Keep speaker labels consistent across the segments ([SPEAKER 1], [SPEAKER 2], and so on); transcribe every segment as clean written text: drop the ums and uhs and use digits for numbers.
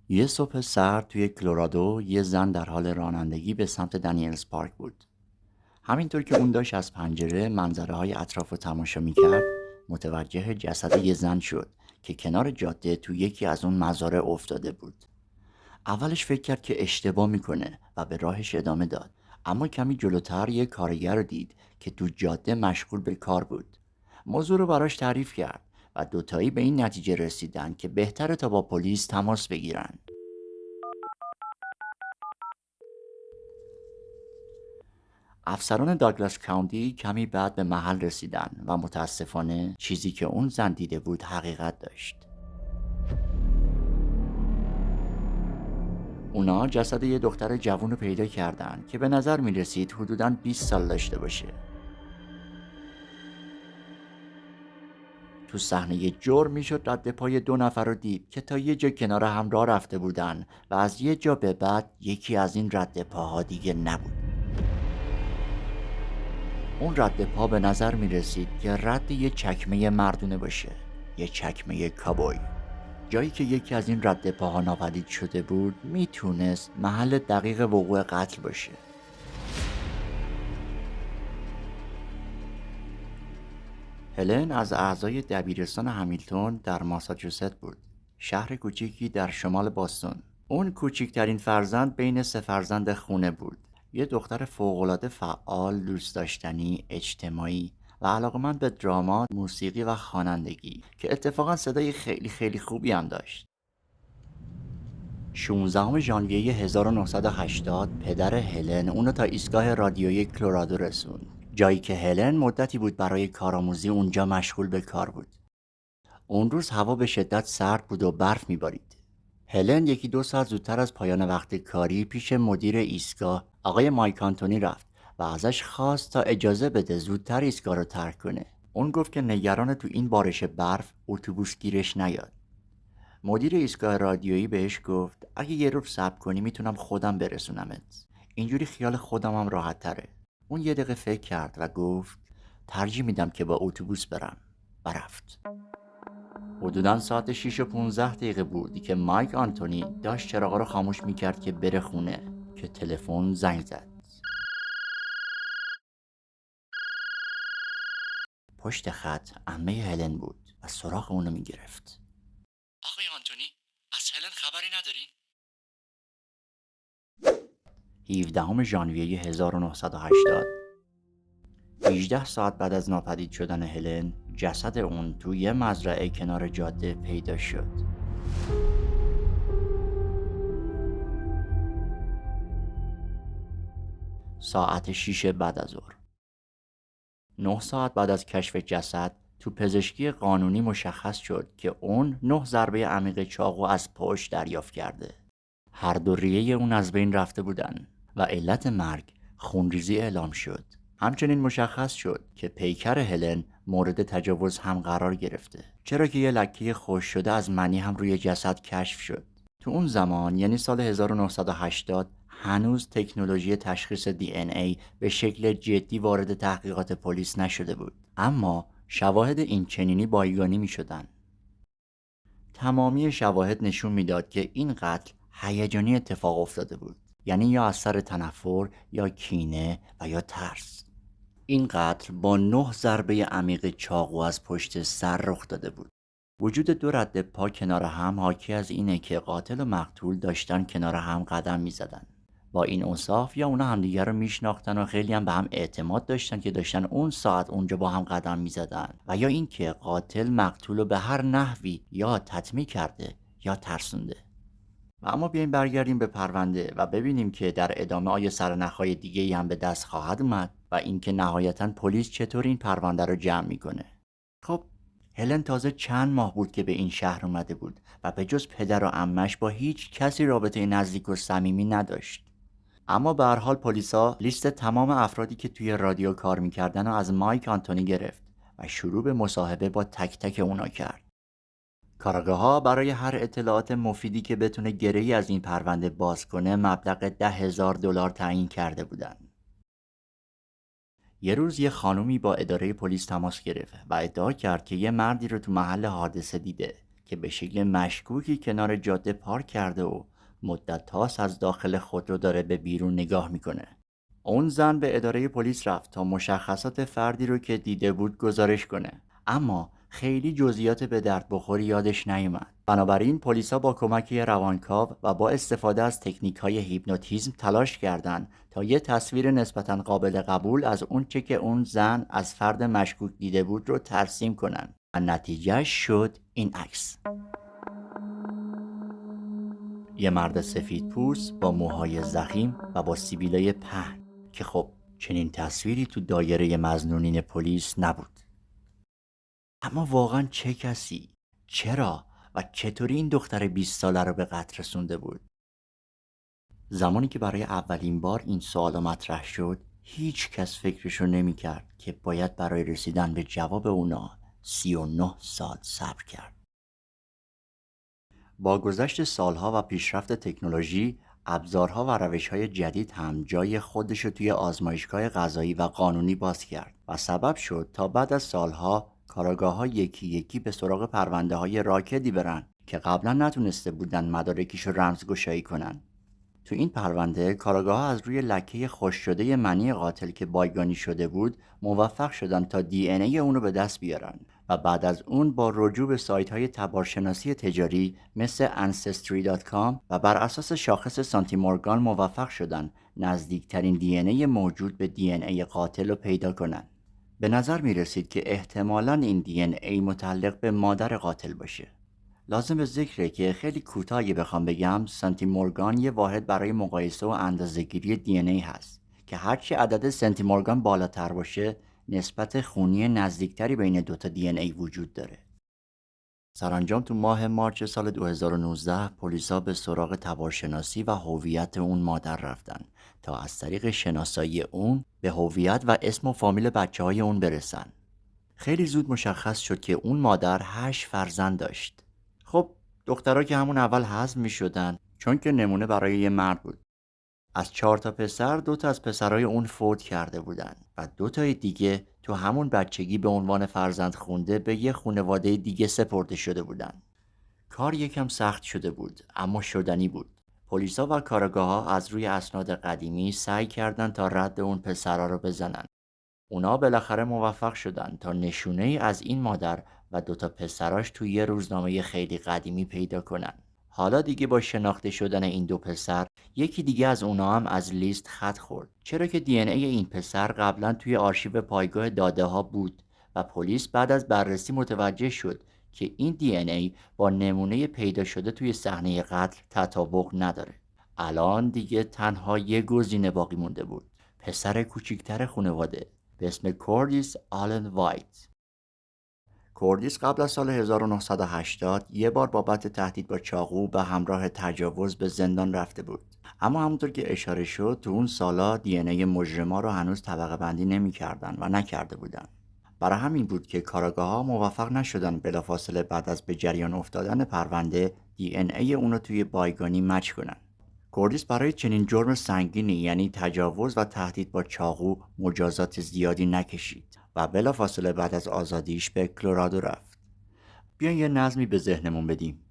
[SPEAKER 1] یه صبح سرد توی کلرادو یه زن در حال رانندگی به سمت دنیلز پارک بود. همینطور که اون داشت از پنجره منظره های اطراف رو تماشا میکرد، متوجه جسد یه زن شد که کنار جاده تو یکی از اون مزارع افتاده بود. اولش فکر کرد که اشتباه میکنه و به راهش ادامه داد، اما کمی جلوتر یه کارگر رو دید که تو جاده مشغول به کار بود. موضوع رو براش تعریف کرد و دوتایی به این نتیجه رسیدن که بهتره تا با پلیس تماس بگیرن. افسران داگلاس کاونتی کمی بعد به محل رسیدن و متاسفانه چیزی که اون زن دیده بود حقیقت داشت. اونا جسد یه دختر جوون رو پیدا کردن که به نظر می رسید حدوداً 20 سال داشته باشه. تو صحنه جرم میشد رد پای دو نفر رو دید که تا یه جا کنار هم راه رفته بودن و از یه جا به بعد یکی از این رد پاها دیگه نبود. اون رد پا به نظر می رسید که رد یه چکمه مردونه باشه، یه چکمه کابوی. جایی که یکی از این رد پاها ناپدید شده بود میتونست محل دقیق وقوع قتل باشه. هلن از اعضای دبیرستان همیلتون در ماساچوست بود، شهر کوچیکی در شمال باستون. اون کوچکترین فرزند بین سه فرزند خونه بود. یه دختر فوق‌العاده فعال، دوست داشتنی، اجتماعی و علاقمند به دراما، موسیقی و خوانندگی که اتفاقا صدای خیلی خیلی خوبی هم داشت. 16 ژانویه 1980 پدر هلن اونو تا ایستگاه رادیویی کلرادو رسوند، جایی که هلن مدتی بود برای کارآموزی اونجا مشغول به کار بود. اون روز هوا به شدت سرد بود و برف میبارید. هلن یکی دو ساعت زودتر از پایان وقت کاری پیش مدیر ایستگاه آقای مایک آنتونی رفت و ازش خواست تا اجازه بده زودتر ایستگاه رو ترک کنه. اون گفت که نگران تو این بارش برف اتوبوس گیرش نیاد. مدیر ایستگاه رادیویی بهش گفت اگه یه روز صبر کنی میتونم خودم برسونمت. اینجوری خیال خودمم راحت تره. اون یه دقیقه فکر کرد و گفت ترجیح میدم که با اتوبوس برم و رفت. حدوداً ساعت 6 و 15 دقیقه بود که مایک آنتونی داشت چراغا رو خاموش میکرد که بره خونه که تلفن زنگ زد. پشت خط عمه هلن بود و سراغ اونو میگرفت. آقای آنتونی، از هلن خبری ندارین؟ 17 ژانویه 1980 18 ساعت بعد از ناپدید شدن هلن، جسد اون توی یه مزرعه کنار جاده پیدا شد. ساعت 6 بعد از ظهر. 9 ساعت بعد از کشف جسد تو پزشکی قانونی مشخص شد که اون 9 ضربه عمیق چاقو از پشت دریافت کرده. هر دو ریه اون از بین رفته بودن و علت مرگ خونریزی اعلام شد. همچنین مشخص شد که پیکر هلن مورد تجاوز هم قرار گرفته، چرا که یه لکه خشک شده از منی هم روی جسد کشف شد. تو اون زمان یعنی سال 1980 هنوز تکنولوژی تشخیص دی به شکل جدی وارد تحقیقات پلیس نشده بود، اما شواهد این چنینی بایگانی می شدن. تمامی شواهد نشون میداد که این قتل هیجانی اتفاق افتاده بود، یعنی یا از سر تنفر یا کینه و یا ترس. این قتل با 9 ضربه عمیق چاقو از پشت سر رخ داده بود. وجود دو رد پا کنار هم حاکی از اینه که قاتل و مقتول داشتن کنار هم قدم میزدن. با این اوصاف یا اونا همدیگر رو میشناختن و خیلی هم به هم اعتماد داشتن که داشتن اون ساعت اونجا با هم قدم میزدن، و یا اینکه قاتل مقتول رو به هر نحوی یا تطمیع کرده یا ترسونده. و اما بیایم برگردیم به پرونده و ببینیم که در ادامه آیا سرنخهای دیگه‌ای هم به دست خواهد اومد و اینکه نهایتاً پلیس چطور این پرونده رو جمع میکنه. خب هلن تازه چند ماه بود که به این شهر اومده بود و به جز پدر و عمش با هیچ کسی رابطه نزدیک و صمیمی نداشت. اما به هر حال پلیسا لیست تمام افرادی که توی رادیو کار میکردن رو از مایک آنتونی گرفت و شروع به مصاحبه با تک تک اونا کرد. کاراگاه‌ها برای هر اطلاعات مفیدی که بتونه گره‌ای از این پرونده باز کنه مبلغ $10,000 تعیین کرده بودن. یه روز یه خانومی با اداره پلیس تماس گرفت و ادعا کرد که یه مردی رو تو محل حادثه دیده که به شکل مشکوکی کنار جاده پارک کرده و مدت هاست از داخل خودرو داره به بیرون نگاه میکنه. اون زن به اداره پلیس رفت تا مشخصات فردی رو که دیده بود گزارش کنه، اما خیلی جزئیات به درد بخوری یادش نیومد. بنابراین پلیسا با کمک روانکاو و با استفاده از تکنیک‌های هیپنوتیزم تلاش کردند تا یه تصویر نسبتاً قابل قبول از اونچه که اون زن از فرد مشکوک دیده بود رو ترسیم کنن و نتیجه شد این عکس. یه مرد سفید پوست با موهای ضخیم و با سیبیلای پهن که خب چنین تصویری تو دایره مظنونین پلیس نبود. اما واقعا چه کسی، چرا و چطوری این دختر 20 ساله رو به قتل رسونده بود؟ زمانی که برای اولین بار این سوال مطرح شد، هیچ کس فکرشو نمی کرد که باید برای رسیدن به جواب اونا 39 سال صبر کرد. با گذشت سالها و پیشرفت تکنولوژی، ابزارها و روش‌های جدید هم جای خودشو توی آزمایشگاه قضایی و قانونی باز کرد و سبب شد تا بعد از سالها کاراگاه‌ها یکی یکی به سراغ پرونده‌های راکدی برن که قبلا نتونسته بودن مدارکشو رمزگشایی کنن. تو این پرونده کاراگاه‌ها از روی لکه خشک شده منی قاتل که بایگانی شده بود موفق شدن تا دی ان ای اونو به دست بیارن و بعد از اون با رجوع به سایت‌های تبارشناسی تجاری مثل ancestry.com و بر اساس شاخص سانتی مورگان موفق شدن نزدیکترین دی ان ای موجود به دی ان ای قاتل رو پیدا کنن. به نظر می رسید که احتمالاً این دی ان ای متعلق به مادر قاتل باشه. لازم به ذکره که خیلی کوتاه اگه بخوام بگم، سانتی مورگان یه واحد برای مقایسه و اندازه‌گیری دی ان ای هست که هرچی عدد سانتی مورگان بالاتر باشه نسبت خونی نزدیکتری بین دوتا دی ان ای وجود داره. سرانجام تو ماه مارچ سال 2019 پلیسا به سراغ تبارشناسی و هویت اون مادر رفتن تا از طریق شناسایی اون به هویت و اسم و فامیل بچه‌های اون برسن. خیلی زود مشخص شد که اون مادر 8 فرزند داشت. خب دخترها که همون اول حذف می شدن چون که نمونه برای یه مرد بود. از 4 تا پسر 2 تا از پسرای اون فوت کرده بودن و 2 تای دیگه تو همون بچگی به عنوان فرزند خونده به یه خانواده دیگه سپرده شده بودن. کار یکم سخت شده بود اما شدنی بود. پلیسا و کارآگاه‌ها از روی اسناد قدیمی سعی کردن تا رد اون پسرا رو بزنن. اونا بالاخره موفق شدن تا نشونه‌ای از این مادر و 2 تا پسراش توی یه روزنامه خیلی قدیمی پیدا کنن. حالا دیگه با شناخته شدن این 2 پسر، یکی دیگه از اونا هم از لیست خط خورد. چرا که دی ان ای این پسر قبلا توی آرشیو پایگاه داده ها بود و پلیس بعد از بررسی متوجه شد که این دی ان ای با نمونه پیدا شده توی صحنه قتل تطابق نداره. الان دیگه تنها یه گزینه باقی مونده بود. پسر کوچیکتر خانواده به اسم کوردیس آلن وایت. کوردیس قبل از سال 1980 یه بار بابت تهدید با چاقو به همراه تجاوز به زندان رفته بود. اما همونطور که اشاره شد تو اون سالا دی ان ای مجرما رو هنوز طبقه بندی نمی‌کردن و نکرده بودن. برای همین بود که کاراگاه‌ها موفق نشدن بلافاصله بعد از به جریان افتادن پرونده دی ان ای اون رو توی بایگانی مچ کنن. کوردیس برای چنین جرم سنگینی یعنی تجاوز و تهدید با چاقو مجازات زیادی نکشید و بلافاصله بعد از آزادیش به کلرادو رفت. بیاین یه نظمی به ذهنمون بدیم.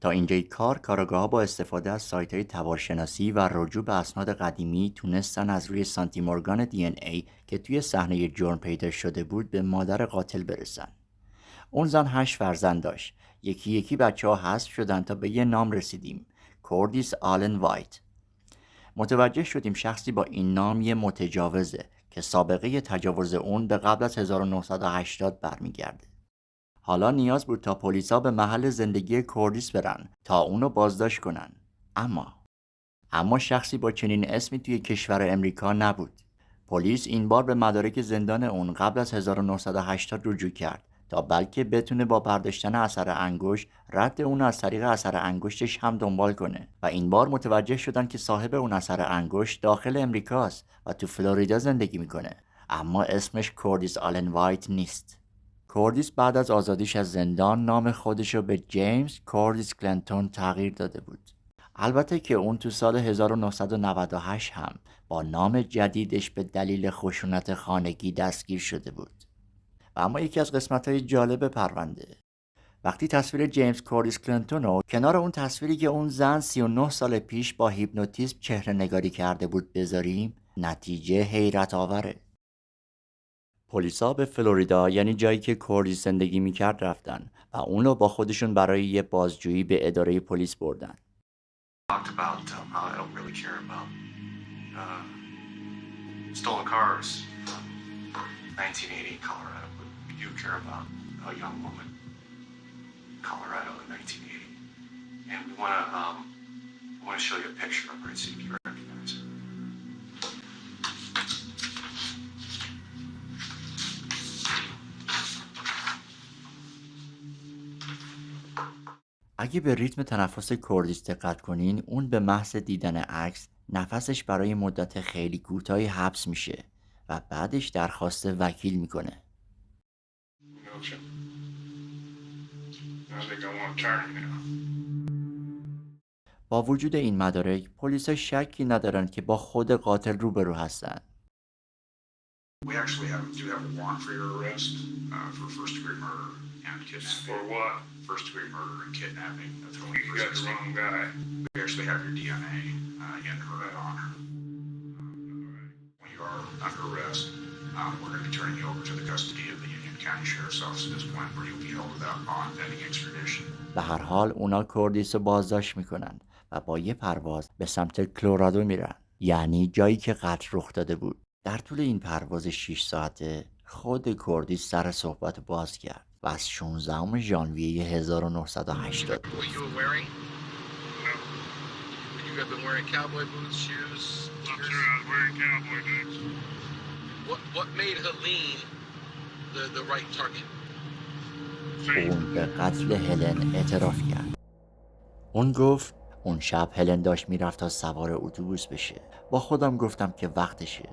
[SPEAKER 1] تا اینجای کاراگاه‌ها با استفاده از سایت‌های تبارشناسی و رجوع به اسناد قدیمی تونستن از روی سانتی مورگان دی ان ای که توی صحنه جرم پیدا شده بود به مادر قاتل برسن. اون زن 8 فرزند داشت. یکی یکی بچه‌ها حذف شدن تا به یه نام رسیدیم. کوردیس آلن وایت. متوجه شدیم شخصی با این نام یه متجاوزه که سابقه تجاوز اون به قبل از 1980 برمیگرده. حالا نیاز بود تا پلیسا به محل زندگی کوردیس برن تا اونو بازداشت کنن. اما شخصی با چنین اسمی توی کشور امریکا نبود. پلیس این بار به مدارک زندان اون قبل از 1980 رجوع کرد تا بلکه بتونه با برداشتن اثر انگشت رد اون از طریق اثر انگشتش هم دنبال کنه و این بار متوجه شدن که صاحب اون اثر انگشت داخل امریکاست و تو فلوریدا زندگی میکنه، اما اسمش کوردیس آلن وایت نیست. کوردیس بعد از آزادیش از زندان نام خودشو به جیمز کوردیس کلنتون تغییر داده بود. البته که اون تو سال 1998 هم با نام جدیدش به دلیل خشونت خانگی دستگیر شده بود. و اما یکی از قسمت‌های جالب پرونده وقتی تصویر جیمز کوردیس کلینتون رو کنار اون تصویری که اون زن 39 سال پیش با هیپنوتیزم چهره نگاری کرده بود بذاریم، نتیجه حیرت آوره. پلیسا به فلوریدا، یعنی جایی که کوردیس زندگی میکرد، رفتن و اون رو با خودشون برای یه بازجویی به اداره پلیس بردن.
[SPEAKER 2] Stolen cars, 1980 Colorado. We do care about a young woman, Colorado in 1980, and we want to show you a picture of her and see if you recognize her.
[SPEAKER 1] اگه به ریتم تنفس کوردیس دقت کنین، اون به محض دیدن عکس نفسش برای مدت خیلی کوتاهی حبس میشه و بعدش درخواست وکیل میکنه. با وجود این مدارک، پلیسا شکی ندارن که با خود قاتل روبرو هستن.
[SPEAKER 2] We actually do have a warrant for your arrest for first-degree murder and kidnapping. For what? First-degree murder and kidnapping. You got the wrong guy. We actually have your DNA in her on her. When you are under arrest, we're going to be turning you over to the custody of the Union County Sheriff's Office at this point, where you'll be held without bond pending extradition.
[SPEAKER 1] به هر حال اونا کوردیس رو بازداشت میکنن و با یه پرواز به سمت کلرادو میرن، یعنی جایی که قتل رخ داده بود. در طول این پرواز 6 ساعته خود کوردیس سر صحبت باز کرد و از 16 ژانویه 1980 اون به قتل هلن اعتراف کرد. اون گفت اون شب هلن داشت میرفت تا سوار اتوبوس بشه. با خودم گفتم که وقتشه.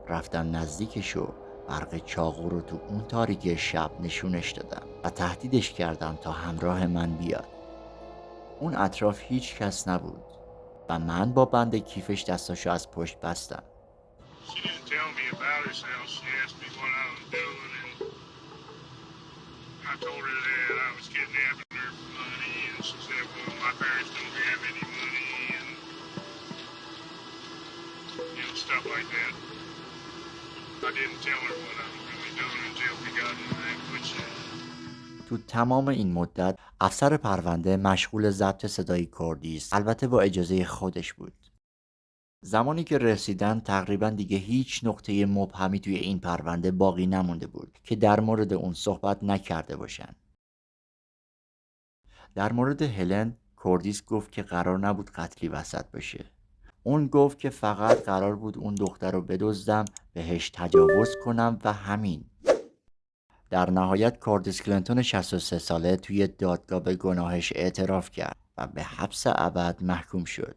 [SPEAKER 1] رفتم نزدیکش و برق چاقو رو تو اون تاریکی شب نشونش دادم و تهدیدش کردم تا همراه من بیاد. اون اطراف هیچ کس نبود و من با بند کیفش دستاشو از پشت بستم. تو تمام این مدت افسر پرونده مشغول ضبط صدای کوردیس، البته با اجازه خودش بود. زمانی که رسیدن تقریبا دیگه هیچ نقطه مبهمی توی این پرونده باقی نمونده بود که در مورد اون صحبت نکرده باشن. در مورد هلن، کوردیس گفت که قرار نبود قتلی وسط بشه. اون گفت که فقط قرار بود اون دختر رو بدزدم، بهش تجاوز کنم و همین. در نهایت کوردیس کلینتون 63 ساله توی دادگاه به گناهش اعتراف کرد و به حبس ابد محکوم شد.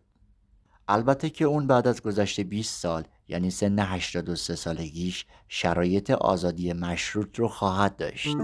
[SPEAKER 1] البته که اون بعد از گذشت 20 سال، یعنی سن 83 سالگیش، شرایط آزادی مشروط رو خواهد داشت.